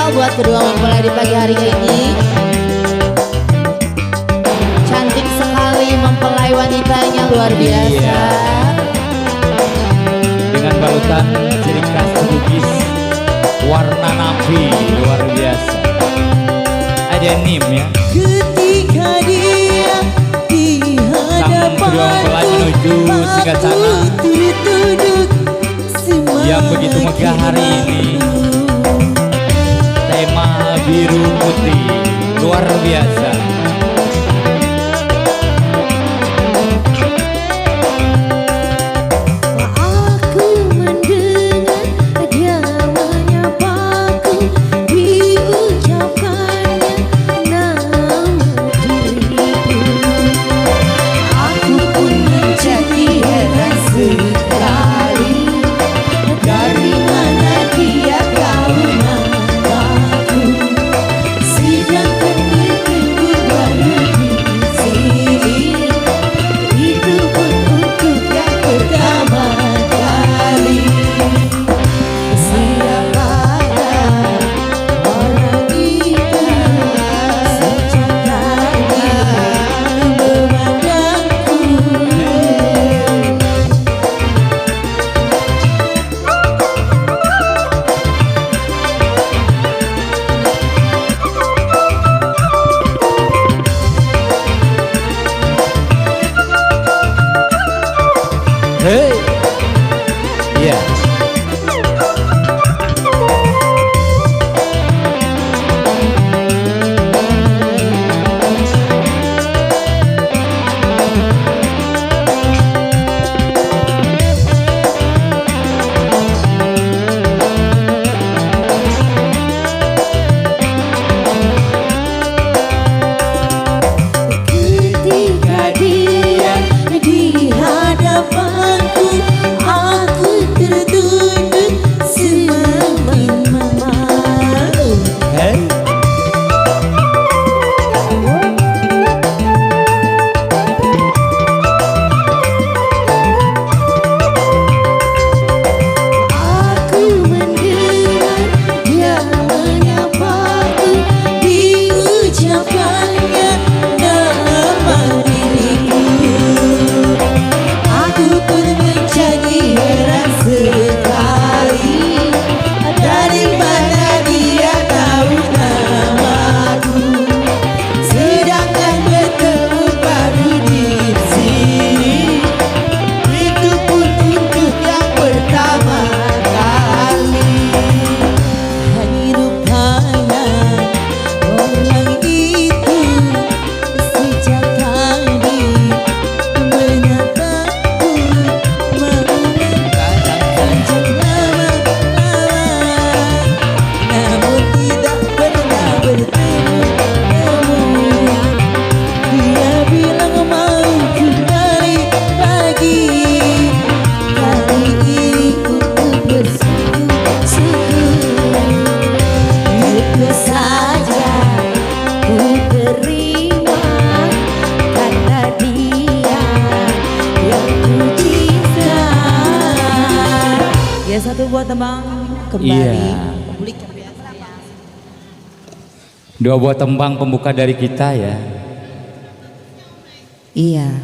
spesial buat kedua mempelai di pagi hari ini. Cantik sekali mempelai wanitanya, luar biasa. Iya. Dengan balutan ciri khas Bugis warna nabi, luar biasa. Ada nim ya. Ketika dia di Sang kedua mempelai menuju Singasana yang begitu megah hari ini. Tema biru putih, luar biasa. Aku mendengar dia menyapaku, diucapkannya nama diriku. Aku pun menjadi heran sekali, dari mana dia tahu namaku, sedangkan bertemu baru di sini. Itu pun untuk yang pertama kali. Siapakah orang itu sejak tadi memandangku? Hey, ya. Ketika dia di hadapanku, aku tertunduk semena-mena. Hey. Aku mendengar dia menyapaku, diucapkannya nama diriku. Aku pun menjadi heran sekali, dari mana dia tahu namaku, sedangkan bertemu baru di sini. Itu pun untuk yang pertama kali. Hai rupanya orang itu sejak tadi menatapku, mengangkat nama-nama, namun tidak pernah bertemu. Dia bilang mau kembali lagi, kali ini untuk bersungguh-sungguh. Itu saja ku terima, karena dia yang ku cinta. Ya, satu buat tembang kembali. Iya. Dua buah tembang pembuka dari kita ya. Iya.